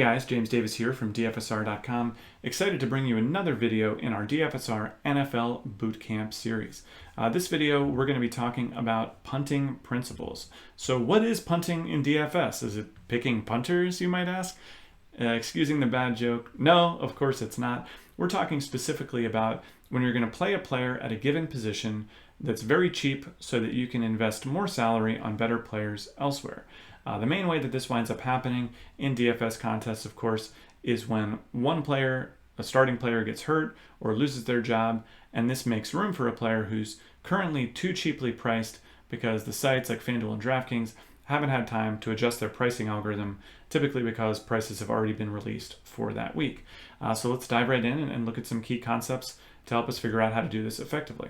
guys, James Davis here from DFSR.com. Excited to bring you another video in our DFSR NFL Bootcamp series. This video, we're going to be talking about punting principles. So what is punting in DFS? Is it picking punters, you might ask? Excusing the bad joke. No, of course it's not. We're talking specifically about when you're going to play a player at a given position that's very cheap so that you can invest more salary on better players elsewhere. The main way that this winds up happening in DFS contests, of course, is when one player, a starting player, gets hurt or loses their job, and this makes room for a player who's currently too cheaply priced because the sites like FanDuel and DraftKings haven't had time to adjust their pricing algorithm, typically because prices have already been released for that week. So let's dive right in and look at some key concepts to help us figure out how to do this effectively.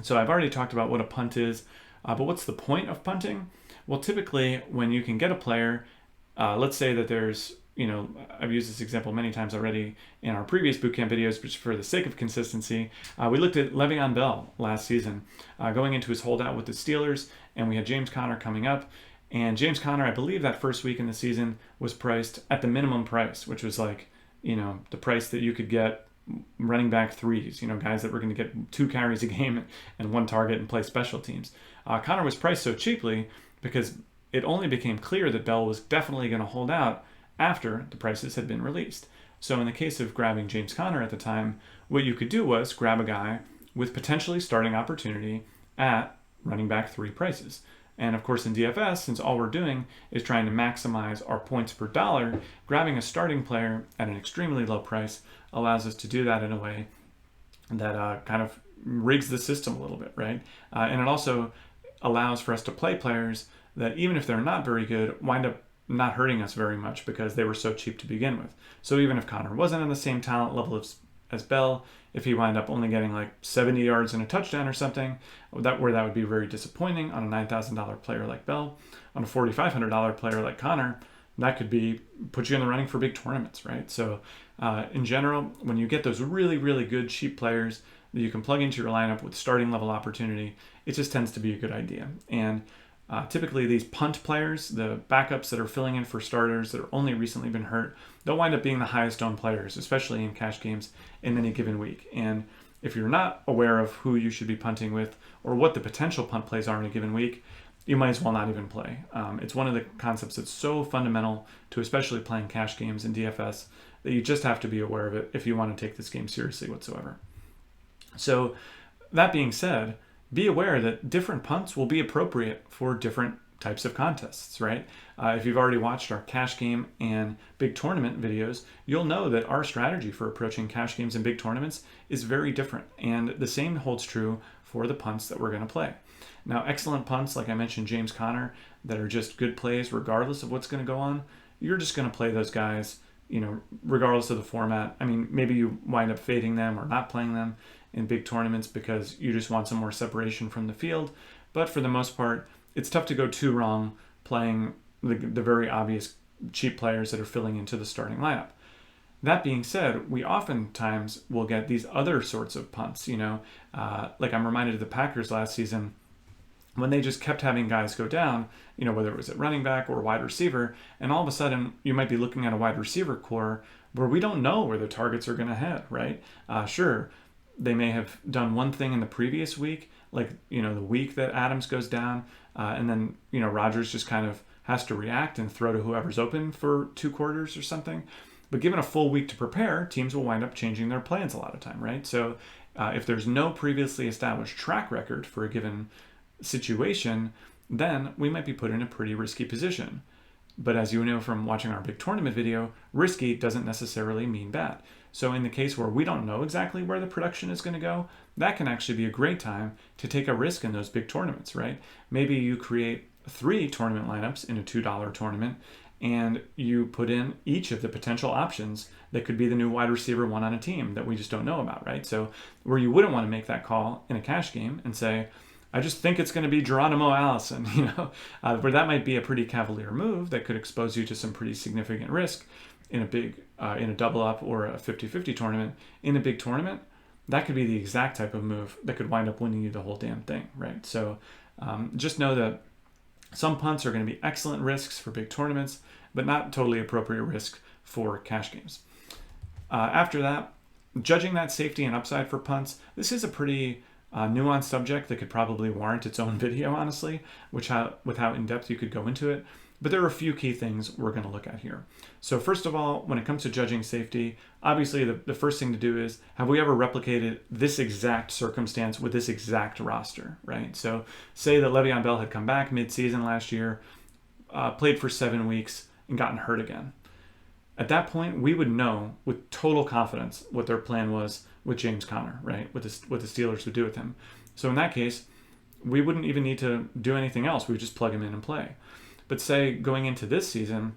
So I've already talked about what a punt is, but what's the point of punting? Well, typically when you can get a player, let's say that there's, I've used this example many times already in our previous bootcamp videos, but for the sake of consistency, we looked at Le'Veon Bell last season, going into his holdout with the Steelers, and we had James Conner coming up. And James Conner, I believe that first week in the season was priced at the minimum price, which was like, the price that you could get running back threes, guys that were going to get 2 carries a game and 1 target and play special teams. Conner was priced so cheaply because it only became clear that Bell was definitely going to hold out after the prices had been released. So in the case of grabbing James Conner at the time, what you could do was grab a guy with potentially starting opportunity at running back 3 prices. And of course in DFS, since all we're doing is trying to maximize our points per dollar, grabbing a starting player at an extremely low price allows us to do that in a way that kind of rigs the system a little bit, right? And it also allows for us to play players that, even if they're not very good, wind up not hurting us very much because they were so cheap to begin with. So even if Conner wasn't on the same talent level as Bell, if he wind up only getting like 70 yards and a touchdown or something, that would be very disappointing on a $9,000 player like Bell. On a $4,500 player like Conner, that could put you in the running for big tournaments, right? So in general, when you get those really, really good cheap players that you can plug into your lineup with starting level opportunity, it just tends to be a good idea. And typically these punt players, the backups that are filling in for starters that are only recently been hurt, they'll wind up being the highest owned players, especially in cash games in any given week. And if you're not aware of who you should be punting with or what the potential punt plays are in a given week, you might as well not even play. It's one of the concepts that's so fundamental to especially playing cash games in DFS that you just have to be aware of it if you want to take this game seriously whatsoever. So that being said, be aware that different punts will be appropriate for different types of contests, right? If you've already watched our cash game and big tournament videos, you'll know that our strategy for approaching cash games and big tournaments is very different. And the same holds true for the punts that we're going to play. Now, excellent punts, like I mentioned, James Conner, that are just good plays regardless of what's going to go on, you're just going to play those guys, regardless of the format. I mean, maybe you wind up fading them or not playing them in big tournaments because you just want some more separation from the field. But for the most part, it's tough to go too wrong playing the very obvious cheap players that are filling into the starting lineup. That being said, we oftentimes will get these other sorts of punts, like I'm reminded of the Packers last season when they just kept having guys go down, whether it was at running back or wide receiver, and all of a sudden you might be looking at a wide receiver core where we don't know where the targets are going to head, right? Sure, they may have done one thing in the previous week, like, the week that Adams goes down, and then, Rodgers just kind of has to react and throw to whoever's open for 2 quarters or something. But given a full week to prepare, teams will wind up changing their plans a lot of time, right? So if there's no previously established track record for a given situation, then we might be put in a pretty risky position. But as you know from watching our big tournament video, risky doesn't necessarily mean bad. So in the case where we don't know exactly where the production is going to go, that can actually be a great time to take a risk in those big tournaments, right? Maybe you create 3 tournament lineups in a $2 tournament and you put in each of the potential options that could be the new wide receiver one on a team that we just don't know about, right? So where you wouldn't want to make that call in a cash game and say, I just think it's going to be Geronimo Allison, where that might be a pretty cavalier move that could expose you to some pretty significant risk in a double up or a 50-50 tournament. In a big tournament, that could be the exact type of move that could wind up winning you the whole damn thing, right? So just know that some punts are going to be excellent risks for big tournaments, but not totally appropriate risk for cash games. After that, judging that safety and upside for punts, this is a pretty nuanced subject that could probably warrant its own video, honestly, with how in-depth you could go into it. But there are a few key things we're going to look at here. So first of all, when it comes to judging safety, obviously the first thing to do is, have we ever replicated this exact circumstance with this exact roster, right? So say that Le'Veon Bell had come back mid-season last year, played for 7 weeks, and gotten hurt again. At that point, we would know with total confidence what their plan was with James Conner, right? What the Steelers would do with him. So in that case, we wouldn't even need to do anything else. We would just plug him in and play. But say going into this season,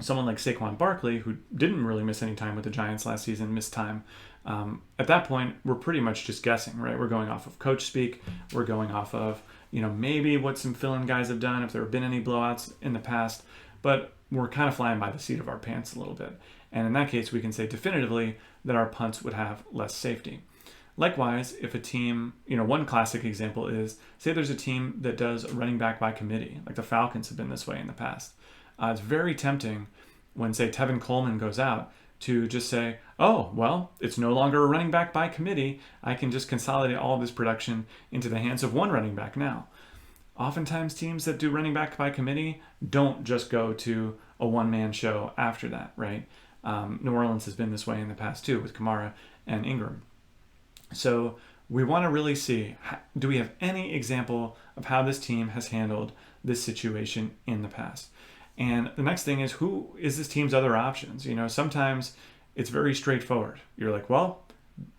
someone like Saquon Barkley, who didn't really miss any time with the Giants last season, missed time. At that point, we're pretty much just guessing, right? We're going off of coach speak. We're going off of, maybe what some fill-in guys have done, if there have been any blowouts in the past. But we're kind of flying by the seat of our pants a little bit. And in that case, we can say definitively that our punts would have less safety. Likewise, if a team, one classic example is, say there's a team that does a running back by committee, like the Falcons have been this way in the past. It's very tempting when, say, Tevin Coleman goes out to just say, oh, well, it's no longer a running back by committee. I can just consolidate all of this production into the hands of one running back now. Oftentimes teams that do running back by committee don't just go to a one-man show after that, right? New Orleans has been this way in the past too with Kamara and Ingram. So we want to really see, do we have any example of how this team has handled this situation in the past? And the next thing is, who is this team's other options? Sometimes it's very straightforward. You're like, well,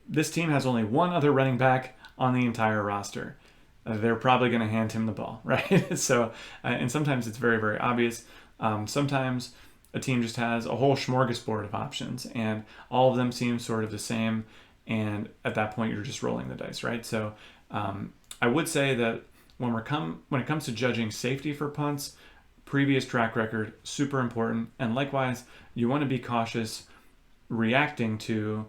this team has only one other running back on the entire roster. They're probably going to hand him the ball, right? So, and sometimes it's very, very obvious. Sometimes a team just has a whole smorgasbord of options and all of them seem sort of the same. And at that point, you're just rolling the dice, right? So I would say that when it comes to judging safety for punts, previous track record, super important. And likewise, you want to be cautious reacting to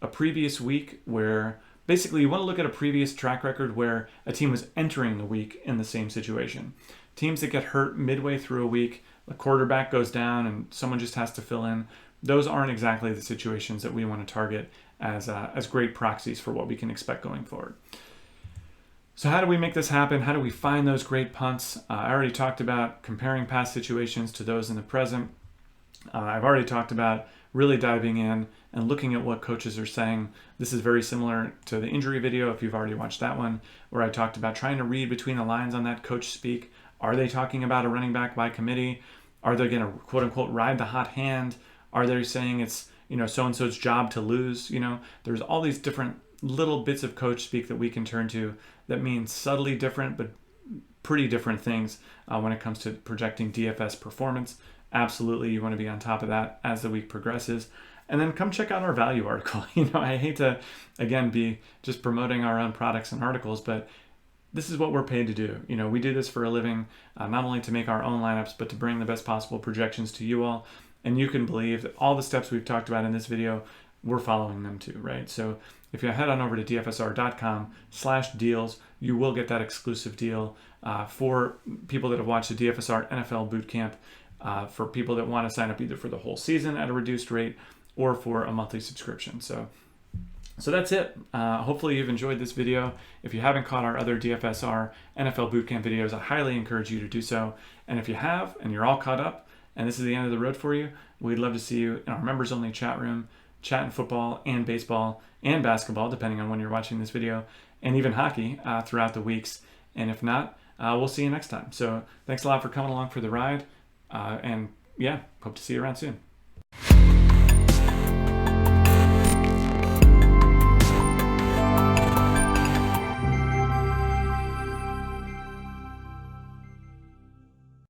a previous week where basically you want to look at a previous track record where a team was entering the week in the same situation. Teams that get hurt midway through a week, the quarterback goes down and someone just has to fill in. Those aren't exactly the situations that we want to target as great proxies for what we can expect going forward. So how do we make this happen? How do we find those great punts? I already talked about comparing past situations to those in the present. I've already talked about really diving in and looking at what coaches are saying. This is very similar to the injury video, if you've already watched that one, where I talked about trying to read between the lines on that coach speak. Are they talking about a running back by committee? Are they going to quote unquote ride the hot hand? Are they saying it's, so-and-so's job to lose? There's all these different little bits of coach speak that we can turn to that mean subtly different, but pretty different things when it comes to projecting DFS performance. Absolutely, you want to be on top of that as the week progresses. And then come check out our value article. I hate to, again, be just promoting our own products and articles, but this is what we're paid to do. We do this for a living, not only to make our own lineups, but to bring the best possible projections to you all. And you can believe that all the steps we've talked about in this video, we're following them too, right? So if you head on over to dfsr.com/deals, you will get that exclusive deal for people that have watched the DFSR NFL Bootcamp, for people that want to sign up either for the whole season at a reduced rate or for a monthly subscription. So that's it. Hopefully you've enjoyed this video. If you haven't caught our other DFSR NFL Bootcamp videos, I highly encourage you to do so. And if you have, and you're all caught up, and this is the end of the road for you, we'd love to see you in our members-only chat room, chatting football and baseball and basketball, depending on when you're watching this video, and even hockey throughout the weeks. And if not, we'll see you next time. So thanks a lot for coming along for the ride. And yeah, hope to see you around soon.